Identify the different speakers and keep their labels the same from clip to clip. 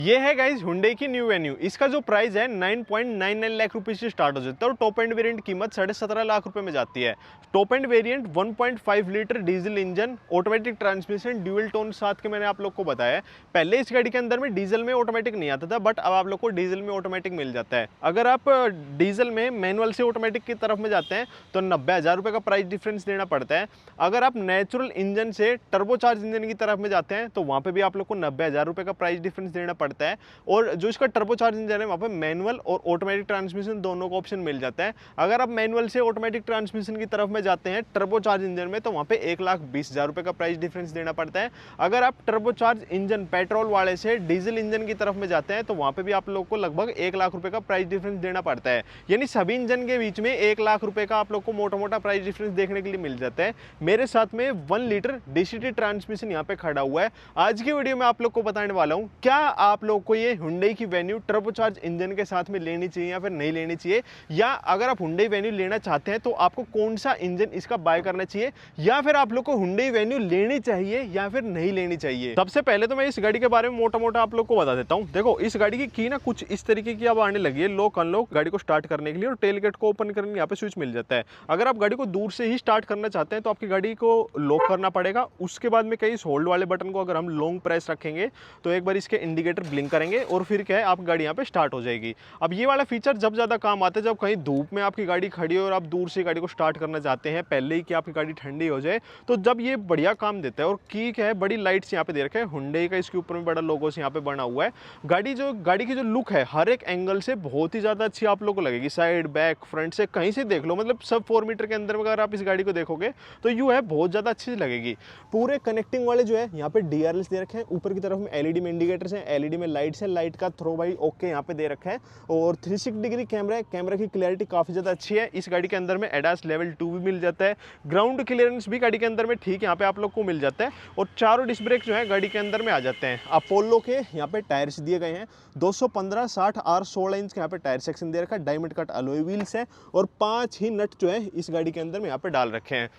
Speaker 1: ये है guys Hyundai की न्यू वेन्यू। इसका जो प्राइस है 9.99 लाख रुपए से स्टार्ट हो जाता है और टॉप एंड वेरिएंट कीमत 17.5 लाख रुपए में जाती है। Top end variant 1.5 litre diesel engine, automatic transmission, dual tone साथ के मैंने आप लोग को बताया है। पहले इस गाड़ी के अंदर में डीजल में ऑटोमेटिक नहीं आता था, बट अब आप लोग को डीजल में ऑटोमेटिक मिल जाता है। अगर आप डीजल में मैनुअल से ऑटोमेटिक की तरफ में जाते हैं तो 90,000 रुपये का प्राइस डिफरेंस देना पड़ता है। अगर आप नेचुरल इंजन से टर्बोचार्ज इंजन की तरफ में जाते हैं तो वहाँ पे भी आप लोग को 90,000 रुपये का प्राइस डिफरेंस देना पड़ता है। और जो इसका टर्बोचार्ज इंजन है वहाँ पे मैनुअल और ऑटोमेटिक ट्रांसमिशन दोनों का ऑप्शन मिल जाता है। अगर आप मैनुअल से ऑटोमेटिक ट्रांसमिशन की तरफ में जाते हैं टर्बोचार्ज इंजन में तो वहाँ पे 1,20,000 रुपये का प्राइस डिफरेंस देना पड़ता है। अगर आप टर्बोचार्ज इंजन पेट्रोल वाले से डीजल इंजन की तरफ में जाते हैं तो वहाँ पे भी आप लोग को लगभग 1 लाख रुपये का प्राइस डिफरेंस देना पड़ता है। यानी सभी इंजन के बीच में 1 लाख रुपये का आप लोग को मोटा मोटा प्राइस डिफरेंस देखने के लिए मिल जाता है। मेरे साथ में 1 लीटर डीसीटी ट्रांसमिशन यहाँ पे खड़ा हुआ है। आज की वीडियो में आप लोग को बताने वाला हूँ क्या आप लोग को ये हुंडई की वेन्यू टर्बोचार्ज इंजन के साथ में लेनी चाहिए या फिर नहीं लेनी चाहिए, या अगर आप हुंडई वेन्यू लेना चाहते हैं तो आपको कौन सा इंजन इसका बाय करना चाहिए, या फिर आप लोग को हुंडई वेन्यू लेनी चाहिए या फिर नहीं लेनी चाहिए। सबसे पहले तो मैं इस गाड़ी के बारे में मोटा मोटा आप लोग को बता देता हूँ। देखो इस गाड़ी की ना कुछ इस तरीके की अब आने लगी है, लॉक अनलॉक गाड़ी को स्टार्ट करने के लिए, और टेल गेट को ओपन करने यहाँ पे स्विच मिल जाता है। अगर आप गाड़ी को दूर से ही स्टार्ट करना चाहते हैं तो आपकी गाड़ी को लॉक करना पड़ेगा। उसके बाद में कई होल्ड वाले बटन को अगर हम लॉन्ग प्रेस रखेंगे तो एक बार इसके इंडिकेटर ब्लिंक करेंगे और फिर क्या है आप गाड़ी यहाँ पे स्टार्ट हो जाएगी। अब ये वाला फीचर जब ज़्यादा काम आता है जब कहीं धूप में आपकी गाड़ी खड़ी हो और आप दूर से गाड़ी को स्टार्ट करना चाहते हैं पहले ही कि आपकी गाड़ी ठंडी हो जाए, तो जब ये बढ़िया काम देता है। और की क्या है बड़ी लाइट्स यहाँ पे दे रखे हैं हुंडई का, इसके ऊपर में बड़ा लोगोस यहाँ पे बना हुआ है। गाड़ी की जो लुक है हर एक एंगल से बहुत ही ज़्यादा अच्छी आप लोग को लगेगी। साइड बैक फ्रंट से कहीं से देख लो, मतलब सब 4 मीटर के अंदर अगर आप इस गाड़ी को देखोगे तो यूँ है बहुत ज़्यादा अच्छी लगेगी। पूरे कनेक्टिंग वाले जो है यहाँ पे DRLs दे रखे हैं, ऊपर की तरफ में LED में इंडिकेटर्स हैं, LED में लाइट्स है, लाइट का थ्रो भाई ओके यहाँ पे दे रखा है, और 360 डिग्री कैमरा है। कैमरा की क्लैरिटी काफ़ी ज़्यादा अच्छी है। इस गाड़ी के अंदर में ADAS लेवल 2 भी मिल जाता है। ग्राउंड क्लियरेंस भी गाड़ी के अंदर में ठीक यहाँ पे आप लोग को मिल जाता है, और चारों डिस्क ब्रेक जो है गाड़ी के अंदर में आ जाते हैं। अपोलो के यहाँ पे टायर्स दिए गए हैं, 215 60 R 16 इंच के यहाँ पे टायर सेक्शन दे रखा है। डायमंड कट अलॉय व्हील्स है और 5 ही नट जो है इस गाड़ी के अंदर में यहाँ पे डाल रखे हैं।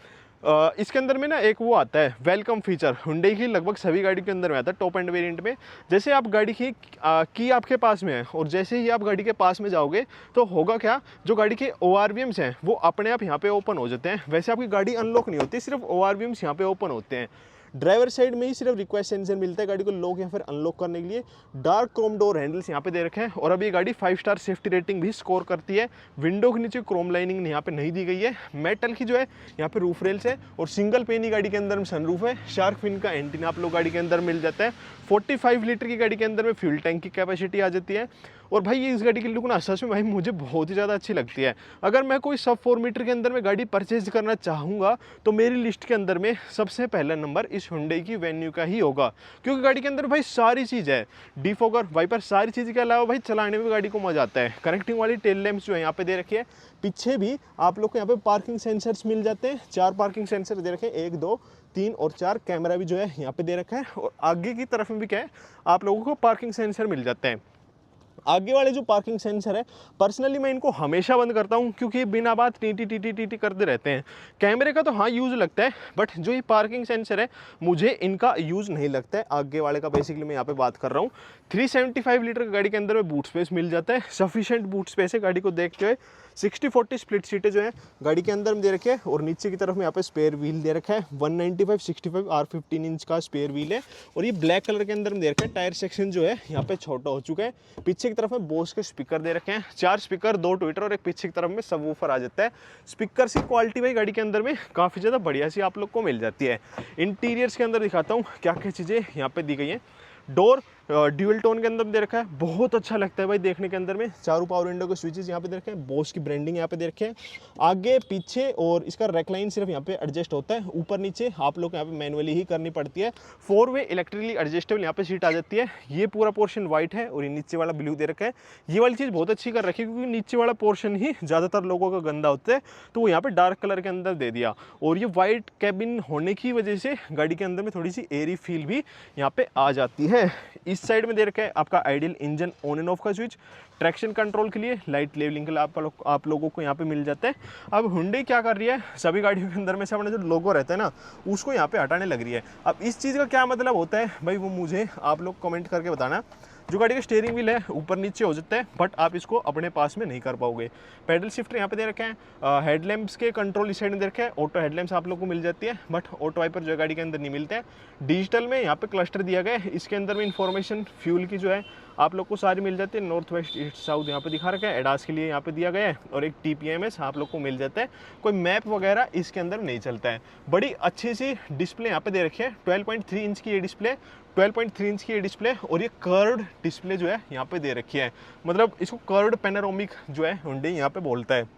Speaker 1: इसके अंदर में ना एक वो आता है वेलकम फीचर, हुंडई की लगभग सभी गाड़ी के अंदर में आता है टॉप एंड वेरिएंट में। जैसे आप गाड़ी की आपके पास में है और जैसे ही आप गाड़ी के पास में जाओगे तो होगा क्या, जो गाड़ी के ORVMs हैं वो अपने आप यहाँ पे ओपन हो जाते हैं। वैसे आपकी गाड़ी अनलॉक नहीं होती, सिर्फ ORVMs यहाँ पे ओपन होते हैं। ड्राइवर साइड में ही सिर्फ रिक्वेस्ट सेंसर मिलता है गाड़ी को लॉक या फिर अनलॉक करने के लिए। डार्क क्रोम डोर हैंडल्स यहाँ पे दे रखे हैं, और अभी गाड़ी 5 स्टार सेफ्टी रेटिंग भी स्कोर करती है। विंडो के नीचे क्रोम लाइनिंग यहाँ पे नहीं दी गई है। मेटल की जो है यहाँ पे रूफ रेल्स है, और सिंगल पेन ही गाड़ी के अंदर में सनरूफ है। शार्क फिन का एंटीना आप लोग गाड़ी के अंदर मिल जाता है। 45 लीटर की गाड़ी के अंदर में फ्यूल टैंक की कैपेसिटी आ जाती है। और भाई ये इस गाड़ी की लुक ना सच में भाई मुझे बहुत ही ज़्यादा अच्छी लगती है। अगर मैं कोई सब 4 मीटर के अंदर में गाड़ी परचेज करना चाहूँगा तो मेरी लिस्ट के अंदर में सबसे पहला नंबर इस हुंडई की वेन्यू का ही होगा, क्योंकि गाड़ी के अंदर भाई सारी चीज़ है। डिफॉगर, वाइपर, सारी चीज़ के अलावा भाई चलाने में गाड़ी को मजा आता है। कनेक्टिंग वाली टेल लैंप्स जो है यहाँ पे दे रखी है। पीछे भी आप लोग को यहाँ पे पार्किंग सेंसर्स मिल जाते हैं। 4 पार्किंग सेंसर दे रखे हैं, 1 2 3 और 4। कैमरा भी जो है यहाँ पे दे रखा है, और आगे की तरफ में भी क्या है आप लोगों को पार्किंग सेंसर मिल जाते हैं। आगे वाले जो पार्किंग सेंसर है पर्सनली मैं इनको हमेशा बंद करता हूं, क्योंकि बिना बात टी करते रहते हैं। कैमरे का तो हाँ यूज़ लगता है, बट जो ये पार्किंग सेंसर है मुझे इनका यूज़ नहीं लगता है। आगे वाले का बेसिकली मैं यहाँ पे बात कर रहा हूँ। 375 लीटर गाड़ी के अंदर में बूट स्पेस मिल जाता है, सफिशिएंट बूट स्पेस है गाड़ी को देखते हुए। 60-40 स्प्लिट सीटें जो है गाड़ी के अंदर में दे रखे हैं, और नीचे की तरफ में यहाँ पे स्पेयर व्हील दे रखा है। 195/65 R 15 इंच का स्पेयर व्हील है, और ये ब्लैक कलर के अंदर में दे रखा है। टायर सेक्शन जो है यहाँ पे छोटा हो चुका है। पीछे की तरफ में बोस के स्पीकर दे रखे हैं, 4 स्पीकर, 2 ट्विटर और एक पीछे की तरफ में सबवूफर आ जाता है। स्पीकर की क्वालिटी भाई गाड़ी के अंदर में काफ़ी ज़्यादा बढ़िया सी आप लोग को मिल जाती है। इंटीरियर्स के अंदर दिखाता हूँ क्या क्या चीज़ें यहाँ पे दी गई हैं। डोर ड्यूल टोन के अंदर दे रखा है, बहुत अच्छा लगता है भाई देखने के अंदर में। चारों पावर विंडो के स्विचेस यहाँ पे दे रखे हैं, बोस की ब्रांडिंग यहाँ पे दे रखे हैं आगे पीछे, और इसका रेकलाइन सिर्फ यहाँ पे एडजस्ट होता है। ऊपर नीचे आप लोग यहाँ पे मैनुअली ही करनी पड़ती है। 4 वे इलेक्ट्रिकली एडजस्टेबल यहाँ पे सीट आ जाती है। ये पूरा पोर्शन व्हाइट है और ये नीचे वाला ब्लू दे रखा है। ये वाली चीज़ बहुत अच्छी कर रखी है, क्योंकि नीचे वाला पोर्शन ही ज़्यादातर लोगों का गंदा होता है, तो वो यहाँ पे डार्क कलर के अंदर दे दिया। और ये वाइट कैबिन होने की वजह से गाड़ी के अंदर में थोड़ी सी एयरी फील भी यहाँ पे आ जाती है। इस साइड में दे रखा है आपका ideal engine on end of का स्विच। ट्रैक्शन कंट्रोल के लिए, लाइट लेवलिंग के लिए आप लोगों को यहाँ पे मिल जाता है। अब हुंडई क्या कर रही है, सभी गाड़ियों के अंदर में से अपना जो लोगो रहता है ना उसको यहाँ पे हटाने लग रही है। अब इस चीज़ का क्या मतलब होता है भाई वो मुझे आप लोग कमेंट करके बताना। जो गाड़ी का स्टीयरिंग व्हील है ऊपर नीचे हो जाता है, बट आप इसको अपने पास में नहीं कर पाओगे। पैडल शिफ्टर यहाँ पे दे रखे हैं। हेडलैम्प्स के कंट्रोल इस साइड में दे रखे हैं। ऑटो हेडलैम्प्स आप लोग को मिल जाती है, बट ऑटो वाइपर जो गाड़ी के अंदर नहीं मिलते हैं। डिजिटल में यहाँ पे क्लस्टर दिया गया है, इसके अंदर में इंफॉर्मेशन फ्यूल की जो है आप लोग को सारी मिल जाती है। नॉर्थ वेस्ट ईस्ट साउथ यहाँ पे दिखा रखा है, एडास के लिए यहाँ पे दिया गया है, और एक TPMS आप लोग को मिल जाता है। कोई मैप वगैरह इसके अंदर नहीं चलता है। बड़ी अच्छी सी डिस्प्ले यहाँ पे दे रखी है, 12.3 इंच की ये डिस्प्ले, 12.3 इंच की ये डिस्प्ले, और ये कर्व्ड डिस्प्ले जो है यहाँ पे दे रखी है। मतलब इसको कर्व्ड पैनोरामिक जो है हुंडई यहाँ पे बोलता है।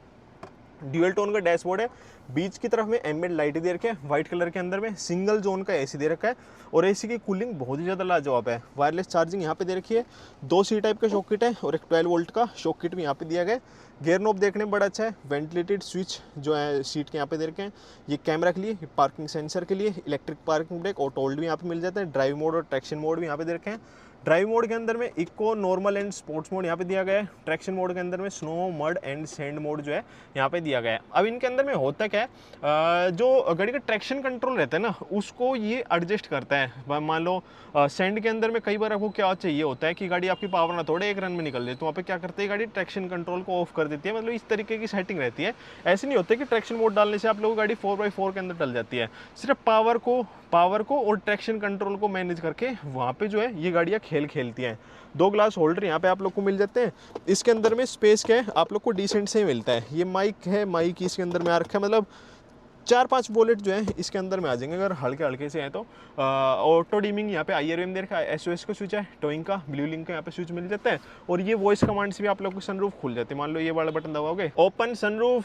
Speaker 1: ड्यूअल टोन का डैशबोर्ड है, बीच की तरफ में एम्बिएंट लाइट दे रखे हैं व्हाइट कलर के अंदर में, सिंगल जोन का AC दे रखा है, और AC की कूलिंग बहुत ही ज़्यादा लाजवाब है। वायरलेस चार्जिंग यहाँ पे दे रखी है, 2 C टाइप का शॉक किट है और एक 12 वोल्ट का शॉक किट भी यहाँ पे दिया गया है। गियर नॉब देखने में बड़ा अच्छा है, वेंटिलेटेड स्विच जो है सीट के यहाँ पे दे रखे हैं। ये कैमरा के लिए, पार्किंग सेंसर के लिए, electric parking brake, auto hold भी यहाँ पे मिल जाता है। ड्राइव मोड और ट्रैक्शन मोड भी यहाँ पे दे रखे हैं। ड्राइव मोड के अंदर में eco, normal and sports mode यहाँ पे दिया गया है। ट्रैक्शन मोड के अंदर में snow, mud and sand mode जो है यहाँ पे दिया गया है। अब इनके अंदर में होता क्या है, जो गाड़ी का ट्रैक्शन कंट्रोल रहता है ना, उसको ये एडजस्ट करता है। मान लो सैंड के अंदर में कई बार आपको क्या चाहिए होता है कि गाड़ी आपकी पावर ना थोड़े 1 रन में निकल जाए, तो वहाँ पे क्या करते हैं, गाड़ी ट्रैक्शन कंट्रोल को ऑफ कर देती है। मतलब इस तरीके की सेटिंग रहती है। ऐसे नहीं होता कि ट्रैक्शन मोड डालने से आप लोगों की गाड़ी 4x4 के अंदर डल जाती है। सिर्फ पावर को और ट्रैक्शन कंट्रोल को मैनेज करके वहाँ पे जो है ये गाड़ियाँ खेलती हैं। 2 ग्लास होल्डर यहाँ पे आप लोग को मिल जाते हैं। इसके अंदर में स्पेस क्या है आप लोग को डिसेंट से ही मिलता है। ये माइक है, माइक इसके अंदर में आ रखा है, मतलब 4-5 वॉलेट जो है इसके अंदर में आ जाएंगे अगर हल्के से हैं तो। ऑटो डीमिंग यहाँ पे IRM दे रखा है, SOS का स्विच है, टोइंग का, ब्लू लिंक का यहाँ पे स्विच मिल जाता है, और ये वॉइस कमांड से भी आप लोग को सनरूफ खुल जाते हैं। मान लो ये वाला बटन दबाओगे, open sunroof,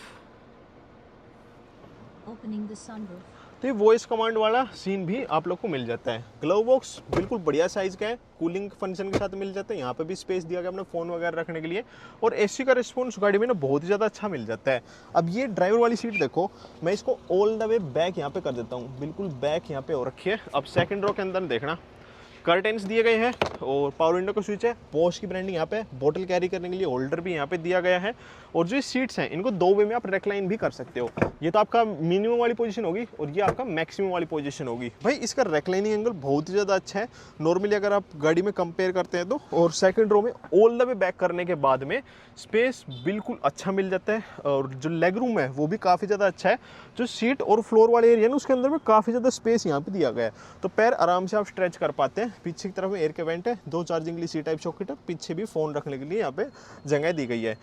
Speaker 2: opening the sunroof,
Speaker 1: तो ये वॉइस कमांड वाला सीन भी आप लोग को मिल जाता है। ग्लव बॉक्स बिल्कुल बढ़िया साइज का है, कूलिंग फंक्शन के साथ मिल जाता है। यहाँ पे भी स्पेस दिया गया अपने फ़ोन वगैरह रखने के लिए, और AC का रिस्पॉन्स गाड़ी में ना बहुत ही ज़्यादा अच्छा मिल जाता है। अब ये ड्राइवर वाली सीट देखो, मैं इसको ऑल द वे बैक यहाँ पे कर देता हूँ, बिल्कुल बैक यहाँ पे हो रखी है। अब सेकंड रो के अंदर देखना, कर्टेन्स दिए गए हैं और पावर विंडो का स्विच है। बॉश की ब्रांडिंग यहाँ पे, बोतल कैरी करने के लिए होल्डर भी यहाँ पे दिया गया है। और जो सीट्स हैं इनको 2 वे में आप रेक्लाइन भी कर सकते हो। ये तो आपका मिनिमम वाली पोजीशन होगी और ये आपका मैक्सिमम वाली पोजीशन होगी। भाई इसका रेक्लाइनिंग एंगल बहुत ही ज़्यादा अच्छा है नॉर्मली अगर आप गाड़ी में कंपेयर करते हैं तो। और सेकंड रो में ऑल द वे बैक करने के बाद में स्पेस बिल्कुल अच्छा मिल जाता है, और जो लेग रूम है वो भी काफ़ी ज़्यादा अच्छा है। जो सीट और फ्लोर वाले एरिया है उसके अंदर में काफ़ी ज़्यादा स्पेस यहाँ पे दिया गया है, तो पैर आराम से आप स्ट्रेच कर पाते हैं। पीछे की तरफ में एयर के वेंट है, 2 चार्जिंग के लिए C टाइप सॉकेट है, पीछे भी फ़ोन रखने के लिए यहाँ पे जगह दी गई है।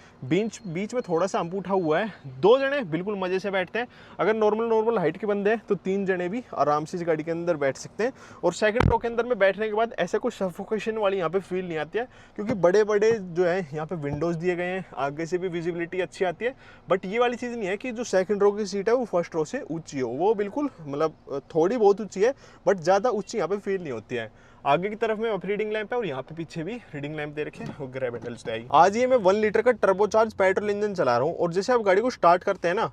Speaker 1: बीच में थोड़ा सा अंप उठा हुआ है, 2 जने बिल्कुल मज़े से बैठते हैं। अगर नॉर्मल हाइट के बंदे हैं तो 3 जने भी आराम से इस गाड़ी के अंदर बैठ सकते हैं। और सेकंड रो के अंदर में बैठने के बाद ऐसा कुछ सफोकेशन वाली यहाँ पे फील नहीं आती है, क्योंकि बड़े जो है यहाँ पे विंडोज़ दिए गए हैं, आगे से भी विजिबिलिटी अच्छी आती है। बट ये वाली चीज़ नहीं है कि जो सेकंड रो की सीट है वो फर्स्ट रो से ऊँची हो, वो बिल्कुल मतलब थोड़ी बहुत ऊँची है, बट ज़्यादा ऊँची यहाँ पे फील नहीं होती है। आगे की तरफ में ऑफ रीडिंग लैंप है और यहाँ पे पीछे भी रीडिंग लैंप दे रखे हैं और ग्रैब हैंडल्स है। आज ये मैं 1 लीटर का टर्बोचार्ज पेट्रोल इंजन चला रहा हूँ, और जैसे आप गाड़ी को स्टार्ट करते हैं ना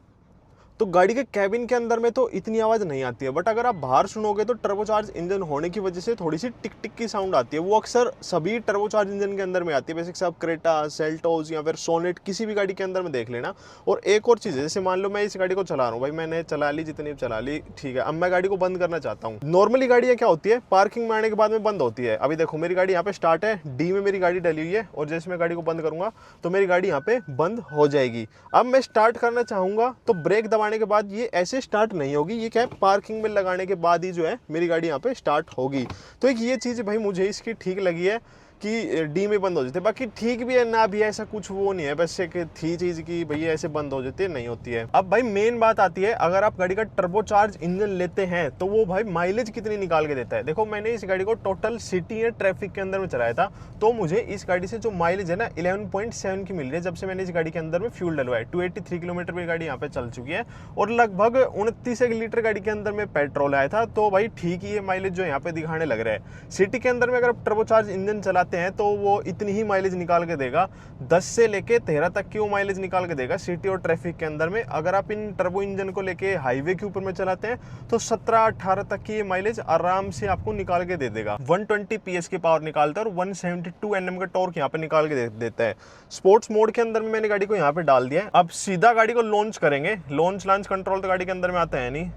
Speaker 1: तो गाड़ी के कैबिन के अंदर में तो इतनी आवाज़ नहीं आती है, बट अगर आप बाहर सुनोगे तो टर्बोचार्ज इंजन होने की वजह से थोड़ी सी टिक टिक की साउंड आती है। वो अक्सर सभी टर्बोचार्ज इंजन के अंदर में आती है, बेसिक से आप क्रेटा, सेल्टोस या फिर सोनेट किसी भी गाड़ी के अंदर में देख लेना। और एक और चीज़ है, जैसे मान लो मैं इस गाड़ी को चला रहा हूँ, भाई मैंने चला ली जितनी चला ली, ठीक है, अब मैं गाड़ी को बंद करना चाहता हूँ। नॉर्मली गाड़ियाँ क्या होती है, पार्किंग में आने के बाद में बंद होती है। अभी देखो मेरी गाड़ी यहाँ पे स्टार्ट है, D में मेरी गाड़ी डली हुई है, और जैसे मैं गाड़ी को बंद करूँगा तो मेरी गाड़ी यहाँ पे बंद हो जाएगी। अब मैं स्टार्ट करना चाहूँगा तो ब्रेक दबाने के बाद ये ऐसे स्टार्ट नहीं होगी, ये क्या है पार्किंग में लगाने के बाद ही जो है मेरी गाड़ी यहाँ पे स्टार्ट होगी। तो एक ये चीज़ भाई मुझे इसकी ठीक लगी है कि D में बंद हो जाते, बाकी ठीक भी है ना भी, ऐसा कुछ वो नहीं है, बस एक थी चीज़ कि भैया ऐसे बंद हो जाती है, नहीं होती है। अब भाई मेन बात आती है, अगर आप गाड़ी का टर्बोचार्ज इंजन लेते हैं तो वो भाई माइलेज कितनी निकाल के देता है। देखो मैंने इस गाड़ी को टोटल सिटी या ट्रैफिक के अंदर में चलाया था, तो मुझे इस गाड़ी से जो माइलेज है ना 11.7 की मिल रही है जब से मैंने इस गाड़ी के अंदर में फ्यूल डलवाया। 283 किलोमीटर में गाड़ी यहाँ पे चल चुकी है, और लगभग 29 लीटर गाड़ी के अंदर में पेट्रोल आया था, तो भाई ठीक ही ये माइलेज जो यहाँ पे दिखाने लग रहा है। सिटी के अंदर में अगर आप टर्बोचार्ज इंजन चलाते हैं तो वो इतनी ही माइलेज निकाल के देगा, 10 से लेके 13 तक की वो माइलेज निकाल के देगा सिटी और ट्रैफिक के अंदर में। अगर आप इन टर्बो इंजन को लेके हाईवे के ऊपर में चलाते हैं तो 17-18 तक की ये माइलेज आराम से आपको निकाल के दे देगा। 120 PS की पावर निकालता है और 172 Nm का टॉर्क यहाँ पे निकाल के देता है। स्पोर्ट्स मोड के अंदर में मैंने गाड़ी को यहाँ पे डाल दिया है। अब सीधा गाड़ी को लॉन्च करेंगे, लॉन्च कंट्रोल तो गाड़ी के अंदर में आता है नहीं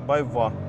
Speaker 1: भाई, वाह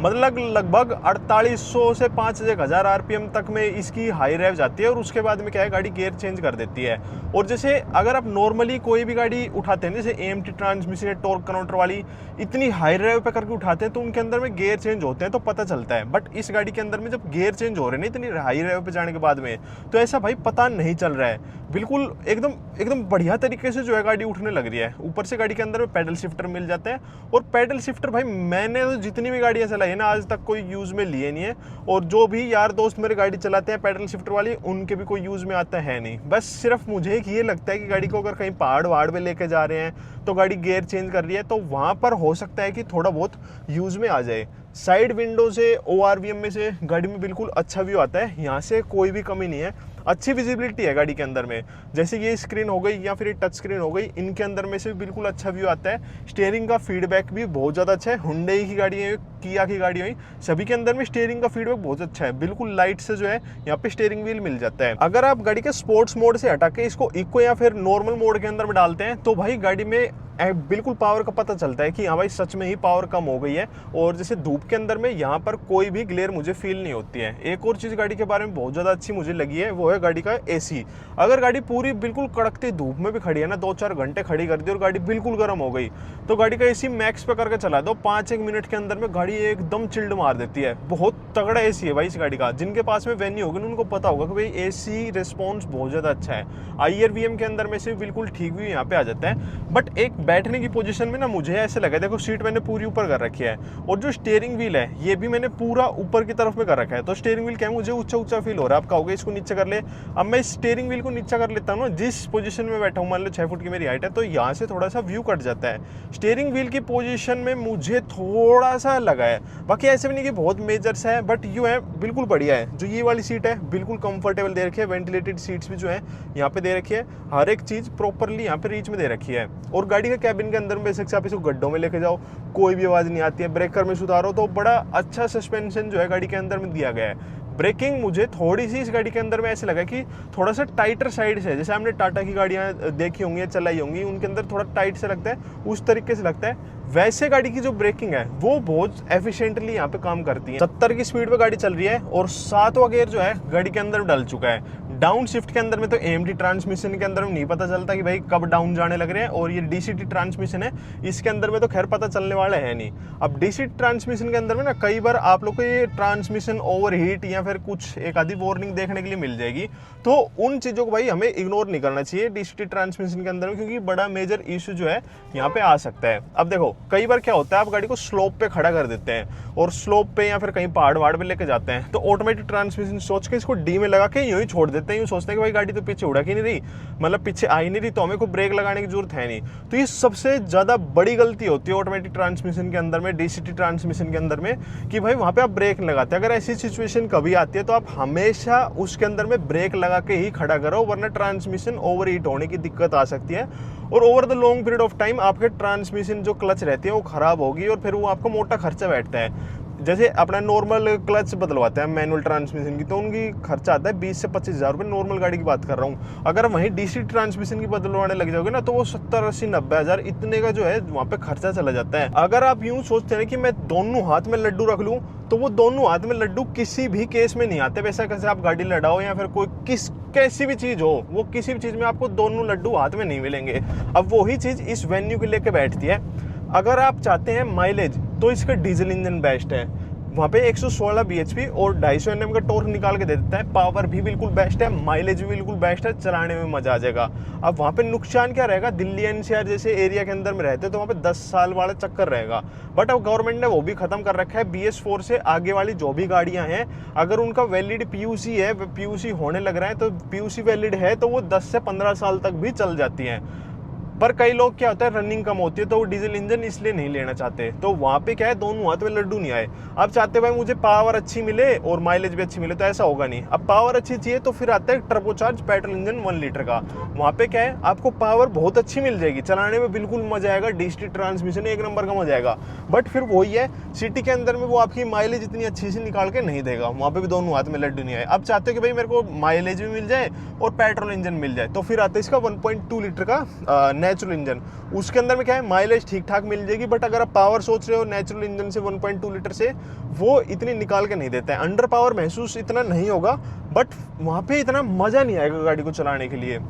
Speaker 1: मतलब लगभग 4800 से 5000 आरपीएम तक में इसकी हाई रेव जाती है और उसके बाद में क्या है गाड़ी गियर चेंज कर देती है। और जैसे अगर आप नॉर्मली कोई भी गाड़ी उठाते हैं जैसे एएमटी ट्रांसमिशन या टॉर्क कन्वर्टर वाली इतनी हाई रेव पे करके उठाते हैं तो उनके अंदर में गियर चेंज होते हैं तो पता चलता है। बट इस गाड़ी के अंदर में जब गियर चेंज हो रहे हैं इतनी हाई रेव पे जाने के बाद में तो ऐसा भाई पता नहीं चल रहा है, बिल्कुल एकदम एकदम बढ़िया तरीके से जो है गाड़ी उठने लग रही है। ऊपर से गाड़ी के अंदर में पैडल शिफ्टर मिल जाते हैं और पैडल शिफ्टर भाई मैंने तो जितनी भी गाड़ियां चलाई है ना आज तक कोई यूज में लिए नहीं है, और जो भी यार दोस्त मेरे गाड़ी चलाते हैं पैडल शिफ्टर वाली उनके भी कोई यूज में आता है नहीं। बस सिर्फ मुझे ये लगता है कि गाड़ी को अगर कहीं पहाड़ वहाड़ पे लेके जा रहे हैं तो गाड़ी गियर चेंज कर रही है तो वहां पर हो सकता है कि थोड़ा बहुत यूज में आ जाए। साइड विंडो से ORVM में से गाड़ी में बिल्कुल अच्छा व्यू आता है, यहाँ से कोई भी कमी नहीं है, अच्छी विजिबिलिटी है गाड़ी के अंदर में। जैसे ये स्क्रीन हो गई या फिर ये टच स्क्रीन हो गई इनके अंदर में से भी बिल्कुल अच्छा व्यू आता है। स्टीयरिंग का फीडबैक भी बहुत ज़्यादा अच्छा है, हुंडई की गाड़ी है किया की गाड़ी हुई सभी के अंदर में स्टीयरिंग का फीडबैक बहुत अच्छा है, बिल्कुल लाइट से जो है यहाँ पे स्टीयरिंग व्हील मिल जाता है। अगर आप गाड़ी के स्पोर्ट्स मोड से हटा के इसको इको या फिर नॉर्मल मोड के अंदर में डालते हैं तो भाई गाड़ी में बिल्कुल पावर का पता चलता है कि हाँ भाई सच में ही पावर कम हो गई है। और जैसे धूप के अंदर में यहाँ पर कोई भी ग्लेयर मुझे फील नहीं होती है। एक और चीज़ गाड़ी के बारे में बहुत ज़्यादा अच्छी मुझे लगी है वो है गाड़ी का AC। अगर गाड़ी पूरी बिल्कुल कड़कती धूप में भी खड़ी है ना 2-4 घंटे खड़ी कर दी और गाड़ी बिल्कुल गर्म हो गई तो गाड़ी का AC मैक्स पे करके चला दो 5-1 मिनट के अंदर में गाड़ी एकदम चिल्ड मार देती है। बहुत तगड़ा AC है भाई इस गाड़ी का। जिनके पास में वेन्यू होगी उनको पता होगा कि भाई AC रिस्पॉन्स बहुत ज़्यादा अच्छा है। IRVM के अंदर में से बिल्कुल ठीक भी यहाँ पे आ जाता है। बट एक बैठने की पोजीशन में ना मुझे ऐसे लगा, देखो सीट मैंने पूरी ऊपर कर रखी है और जो स्टीयरिंग व्हील है ये भी मैंने पूरा ऊपर की तरफ में कर रखा है तो स्टीयरिंग व्हील क्या है मुझे ऊंचा ऊंचा फील हो रहा है। आप कहोगे इसको नीचे कर ले, अब मैं स्टीयरिंग व्हील को नीचे कर लेता हूँ ना जिस पोजीशन में बैठा हूँ, मान लो 6 फुट की मेरी हाइट है तो यहाँ से थोड़ा सा व्यू कट जाता है। स्टीयरिंग व्हील की पोजीशन में मुझे थोड़ा सा लगा है, बाकी ऐसे भी नहीं कि बहुत मेजर्स है बट यूँ है बिल्कुल बढ़िया है। जो ये वाली सीट है बिल्कुल कंफर्टेबल दे रखी है, वेंटिलेटेड सीट्स भी जो है यहाँ पे दे रखी है, हर एक चीज़ प्रॉपरली यहाँ पे रीच में दे रखी है। और गाड़ी के कैबिन के अंदर में बेशक से आप इसको गड्ढों में लेके जाओ कोई भी आवाज़ नहीं आती है, ब्रेकर में सुधारो तो बड़ा अच्छा सस्पेंशन जो है गाड़ी के अंदर में दिया गया है। ब्रेकिंग मुझे थोड़ी सी इस गाड़ी के अंदर में ऐसे लगा कि थोड़ा सा टाइटर साइड से, जैसे हमने टाटा की गाड़ियाँ देखी होंगी या चलाई होंगी उनके अंदर थोड़ा टाइट से लगता है उस तरीके से लगता है, वैसे गाड़ी की जो ब्रेकिंग है वो बहुत एफिशिएंटली यहाँ पे काम करती है। 70 की स्पीड पे गाड़ी चल रही है और 7वां गियर जो है गाड़ी के अंदर डल चुका है। डाउन शिफ्ट के अंदर में तो AMT ट्रांसमिशन के अंदर में नहीं पता चलता कि भाई कब डाउन जाने लग रहे हैं, और ये DCT ट्रांसमिशन है इसके अंदर में तो खैर पता चलने वाला है नहीं। अब DCT ट्रांसमिशन के अंदर में ना कई बार आप लोग को ये ट्रांसमिशन ओवरहीट या फिर कुछ एक आधी वार्निंग देखने के लिए मिल जाएगी, तो उन चीज़ों को भाई हमें इग्नोर नहीं करना चाहिए DCT ट्रांसमिशन के अंदर में, क्योंकि बड़ा मेजर इशू जो है यहाँ पे आ सकता है। अब देखो कई बार क्या होता है आप गाड़ी को स्लोप पे खड़ा कर देते हैं और स्लोप पे या फिर कहीं पहाड़ वहाड़ पे लेके जाते हैं तो ऑटोमेटिक ट्रांसमिशन सोच के इसको डी में लगा के यूं ही छोड़ देते हैं, यूं सोचते हैं कि भाई गाड़ी तो पीछे उड़ा की नहीं रही, मतलब पीछे आ ही नहीं रही तो हमें कोई ब्रेक लगाने की जरूरत है नहीं। तो ये सबसे ज़्यादा बड़ी गलती होती है ऑटोमेटिक ट्रांसमिशन के अंदर में, DCT ट्रांसमिशन के अंदर में, कि भाई वहाँ पे आप ब्रेक लगाते हैं। अगर ऐसी सिचुएशन कभी आती है तो आप हमेशा उसके अंदर में ब्रेक लगा के ही खड़ा करो, वरना ट्रांसमिशन ओवर हीट होने की दिक्कत आ सकती है और over the long period of time आपके ट्रांसमिशन जो क्लच रहती है वो खराब होगी और फिर वो आपको मोटा खर्चा बैठता है। जैसे अपना नॉर्मल क्लच बदलवाते हैं मैनुअल ट्रांसमिशन की तो उनकी खर्चा आता है 20 से 25 हज़ार रुपये, नॉर्मल गाड़ी की बात कर रहा हूँ। अगर वहीं DCT ट्रांसमिशन की बदलवाने लग जाओगे ना तो वो 70, 80, 90 हज़ार इतने का जो है वहाँ पे खर्चा चला जाता है। अगर आप यूँ सोचते हैं कि मैं दोनों हाथ में लड्डू रख लूँ तो वो दोनों हाथ में लड्डू किसी भी केस में नहीं आते। वैसा कैसे आप गाड़ी लड़ाओ या फिर कोई कैसी भी चीज़ हो, वो किसी भी चीज़ में आपको दोनों लड्डू हाथ में नहीं मिलेंगे। अब वही चीज़ इस वेन्यू के लेके बैठती है। अगर आप चाहते हैं माइलेज तो इसका डीजल इंजन बेस्ट है, वहाँ पे 116 bhp और 250 Nm का टॉर्क निकाल के दे देता है। पावर भी बिल्कुल बेस्ट है, माइलेज भी बिल्कुल बेस्ट है, चलाने में मजा आ जाएगा। अब वहाँ पे नुकसान क्या रहेगा, दिल्ली NCR जैसे एरिया के अंदर में रहते तो वहाँ पे 10 साल वाला चक्कर रहेगा। बट अब गवर्नमेंट ने वो भी खत्म कर रखा है। BS4 से आगे वाली जो भी गाड़ियाँ हैं अगर उनका वैलिड PUC है, PUC होने लग रहा है तो PUC वैलिड है तो वो 10 से 15 साल तक भी चल जाती हैं। पर कई लोग क्या होता है रनिंग कम होती है तो वो डीजल इंजन इसलिए नहीं लेना चाहते, तो वहाँ पे क्या है दोनों हाथ में लड्डू नहीं आए। आप चाहते भाई मुझे पावर अच्छी मिले और माइलेज भी अच्छी मिले, तो ऐसा होगा नहीं। अब पावर अच्छी चाहिए तो फिर आता है टर्बोचार्ज पेट्रोल इंजन 1 लीटर का। वहाँ पे क्या है आपको पावर बहुत अच्छी मिल जाएगी, चलाने में बिल्कुल मजा आएगा, DCT ट्रांसमिशन एक नंबर का मजा आएगा। बट फिर वही है सिटी के अंदर में वो आपकी माइलेज इतनी अच्छी से निकाल के नहीं देगा, वहाँ पे भी दोनों हाथ में लड्डू नहीं आए। अब चाहते हो कि भाई मेरे को माइलेज भी मिल जाए और पेट्रोल इंजन मिल जाए, तो फिर आता है इसका 1.2 लीटर का नेचुरल इंजन, उसके अंदर में क्या है माइलेज ठीक ठाक मिल जाएगी, बट अगर आप पावर सोच रहे हो नेचुरल इंजन से 1.2 लीटर से, वो इतनी निकाल के नहीं देता है। अंडर पावर महसूस इतना नहीं होगा, बट वहाँ पे इतना मज़ा नहीं आएगा गाड़ी को चलाने के लिए।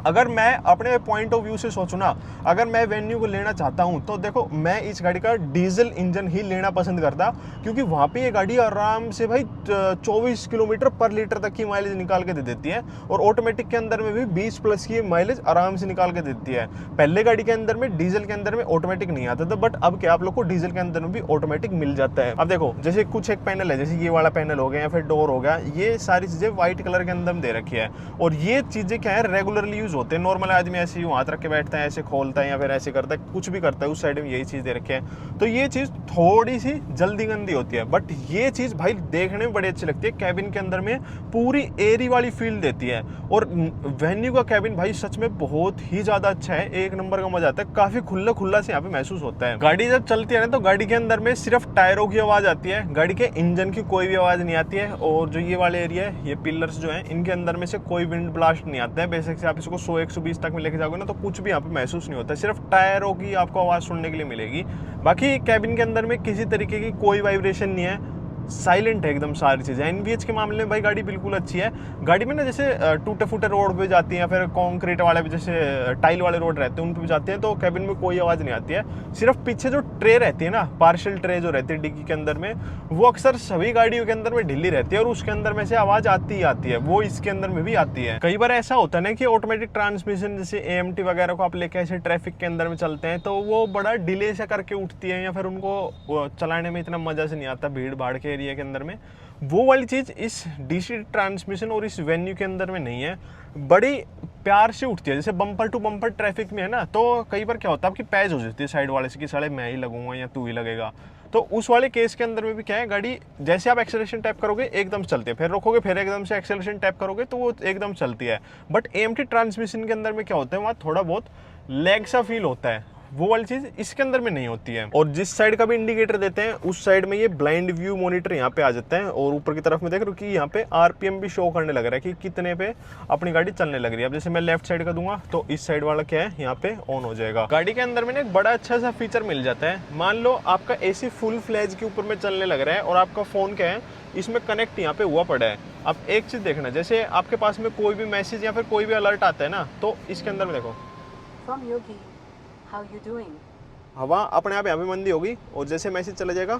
Speaker 1: अगर मैं अपने पॉइंट ऑफ व्यू से सोचूं ना, अगर मैं वेन्यू को लेना चाहता हूं तो देखो मैं इस गाड़ी का डीजल इंजन ही लेना पसंद करता, क्योंकि वहाँ पे ये गाड़ी आराम से भाई 24 किलोमीटर पर लीटर तक की माइलेज निकाल के दे देती है, और ऑटोमेटिक के अंदर में भी 20 प्लस की माइलेज आराम से निकाल के देती है। पहले गाड़ी के अंदर में डीजल के अंदर में ऑटोमेटिक नहीं आता था, बट अब क्या आप लोग को डीजल के अंदर में भी ऑटोमेटिक मिल जाता है। अब देखो जैसे कुछ एक पैनल है, जैसे ये वाला पैनल हो गया या फिर डोर हो गया, ये सारी चीज़ें व्हाइट कलर के अंदर में दे रखी है, और ये चीज़ें क्या है रेगुलरली यूज होते हैं। नॉर्मल आदमी ऐसे ही हाथ रख के बैठता है, ऐसे खोलता है या फिर ऐसे करता है, कुछ भी करता है, उस साइड में यही चीज़ दे रखी है, तो ये चीज़ थोड़ी सी जल्दी गंदी होती है, बट ये चीज़ भाई देखने में बड़ी अच्छी लगती है। कैबिन के अंदर में पूरी एयरी वाली फील देती है, और वेन्यू का कैबिन भाई सच में बहुत ही ज़्यादा अच्छा है, एक नंबर का मजा आता है, काफ़ी खुला खुला से यहाँ पे महसूस होता है। गाड़ी जब चलती है ना तो गाड़ी के अंदर में सिर्फ टायरों की आवाज़ आती है, गाड़ी के इंजन की कोई भी आवाज़ नहीं आती है, और जो ये वाले एरिया है, ये पिलर्स जो है, इनके अंदर में से कोई विंड ब्लास्ट नहीं आता है। बेसिक से आप इसको 100-120 तक में लेके जाओगे ना तो कुछ भी यहाँ पे महसूस नहीं होता है, सिर्फ टायरों की आपको आवाज़ सुनने के लिए मिलेगी। बाकी कैबिन के अंदर में किसी तरीके की कोई वाइब्रेशन नहीं है, साइलेंट है एकदम सारी चीज़ें। एनवीएच के मामले में भाई गाड़ी बिल्कुल अच्छी है। गाड़ी में ना जैसे टूटे फूटे रोड पे जाती हैं या फिर कंक्रीट वाले भी, जैसे टाइल वाले रोड रहते हैं उन पे भी जाती हैं, तो कैबिन में कोई आवाज़ नहीं आती है। सिर्फ पीछे जो ट्रे रहती है ना, पार्शियल ट्रे जो रहती है डिग्गी के अंदर में, वो अक्सर सभी गाड़ियों के अंदर में ढीली रहती है, और उसके अंदर में से आवाज़ आती ही आती है, वो इसके अंदर में भी आती है। कई बार ऐसा होता है ना कि ऑटोमेटिक ट्रांसमिशन जैसे AMT वगैरह को आप लेके ऐसे ट्रैफिक के अंदर में चलते हैं, तो वो बड़ा डिले से करके उठती है, या फिर उनको चलाने में इतना मज़ा से नहीं आता भीड़ भाड़ के एरिया के अंदर में। वो वाली चीज़ इस डीसी ट्रांसमिशन और इस वेन्यू के अंदर में नहीं है, बड़ी प्यार से उठती है। जैसे बम्पर टू बम्पर ट्रैफिक में है ना, तो कई बार क्या होता है आपकी पैज हो जाती है साइड वाले से कि साले मैं ही लगूंगा या तू ही लगेगा, तो उस वाले केस के अंदर में भी क्या है, गाड़ी जैसे आप एक्सेलरेशन टैप करोगे एकदम चलती है, फिर रोकोगे फिर एकदम से एक्सेलरेशन टैप करोगे तो वो एकदम चलती है। बट AMT ट्रांसमिशन के अंदर में क्या होता है, वहाँ थोड़ा बहुत लैग सा फील होता है, वो वाली चीज़ इसके अंदर में नहीं होती है। और जिस साइड का भी इंडिकेटर देते हैं उस साइड में ये ब्लाइंड व्यू मॉनिटर यहाँ पे आ जाता है, और ऊपर की तरफ में देख रहे हो कि यहाँ पे RPM भी शो करने लग रहा है कि कितने पे अपनी गाड़ी चलने लग रही है। अब जैसे मैं लेफ्ट साइड का दूंगा तो इस साइड वाला क्या है यहाँ पे ऑन हो जाएगा। गाड़ी के अंदर में एक बड़ा अच्छा सा फीचर मिल जाता है। मान लो आपका AC फुल फ्लैज के ऊपर में चलने लग रहा है, और आपका फ़ोन क्या है इसमें कनेक्ट यहाँ पे हुआ पड़ा है। अब एक चीज़ देखना, जैसे आपके पास में कोई भी मैसेज या फिर कोई भी अलर्ट आता है ना, तो इसके अंदर में देखो हवा अपने आप यहाँ पे मंदी होगी, और जैसे मैसेज चला जाएगा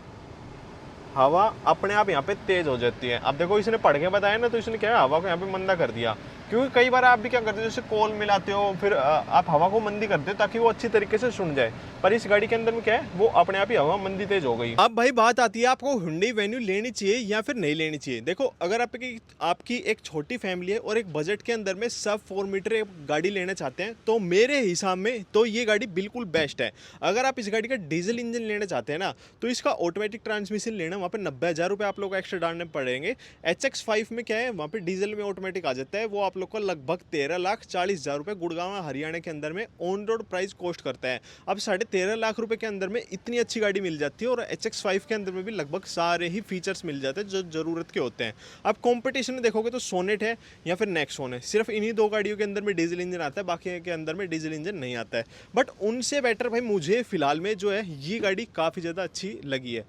Speaker 1: हवा अपने आप यहाँ पे तेज हो जाती है। अब देखो इसने पढ़ के बताया ना, तो इसने क्या है हवा को यहाँ पे मंदा कर दिया, क्योंकि कई बार आप भी क्या करते हो, जैसे कॉल मिलाते हो फिर आप हवा को मंदी करते हो ताकि वो अच्छी तरीके से सुन जाए, पर इस गाड़ी के अंदर में क्या है वो अपने आप ही हवा मंदी तेज हो गई। अब भाई बात आती है आपको हुंडई वेन्यू लेनी चाहिए या फिर नहीं लेनी चाहिए। देखो अगर आपकी एक छोटी फैमिली है और एक बजट के अंदर में सब 4 मीटर एक गाड़ी लेना चाहते हैं, तो मेरे हिसाब में तो ये गाड़ी बिल्कुल बेस्ट है। अगर आप इस गाड़ी का डीजल इंजन लेना चाहते हैं ना, तो इसका ऑटोमेटिक ट्रांसमिशन लेना वहाँ पे 90,000 रुपये आप लोग को एक्स्ट्रा डालने पड़ेंगे। HX5 में क्या है वहाँ पे डीजल में ऑटोमेटिक आ जाता है, वो आप लोग को लगभग 13,40,000 रुपये गुड़गांव हरियाणा के अंदर में ऑन रोड प्राइस कॉस्ट करता है। अब 13.5 लाख रुपए के अंदर में इतनी अच्छी गाड़ी मिल जाती है, और HX5 के अंदर में भी लगभग सारे ही फीचर्स मिल जाते हैं जो ज़रूरत के होते हैं। अब कंपटीशन में देखोगे तो सोनेट है या फिर नेक्सॉन है, सिर्फ इन्हीं 2 गाड़ियों के अंदर में डीजल इंजन आता है, बाकी के अंदर में डीजल इंजन नहीं आता है। बट उनसे बेटर भाई मुझे फिलहाल में जो है ये गाड़ी काफ़ी ज़्यादा अच्छी लगी है।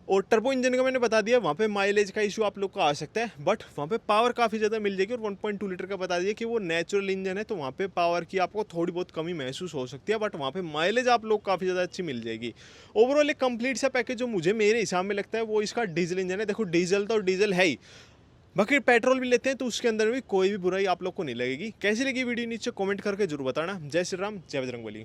Speaker 1: और टर्बो इंजन का मैंने बता दिया, वहाँ पे माइलेज का इशू आप लोग को आ सकता है, बट वहाँ पे पावर काफ़ी ज़्यादा मिल जाएगी। और 1.2 लीटर का बता दिया कि वो नेचुरल इंजन है, तो वहाँ पे पावर की आपको थोड़ी बहुत कमी महसूस हो सकती है, बट वहाँ पे माइलेज आप लोग काफ़ी ज़्यादा अच्छी मिल जाएगी। ओवरऑल एक कंप्लीट सा पैकेज जो मुझे मेरे हिसाब में लगता है वो इसका डीजल इंजन है। देखो डीजल तो डीजल है ही, बाकी पेट्रोल भी लेते हैं तो उसके अंदर भी कोई भी बुराई आप लोग को नहीं लगेगी। कैसी लगी वीडियो नीचे कमेंट करके जरूर बताना। जय श्री राम, जय बजरंगबली।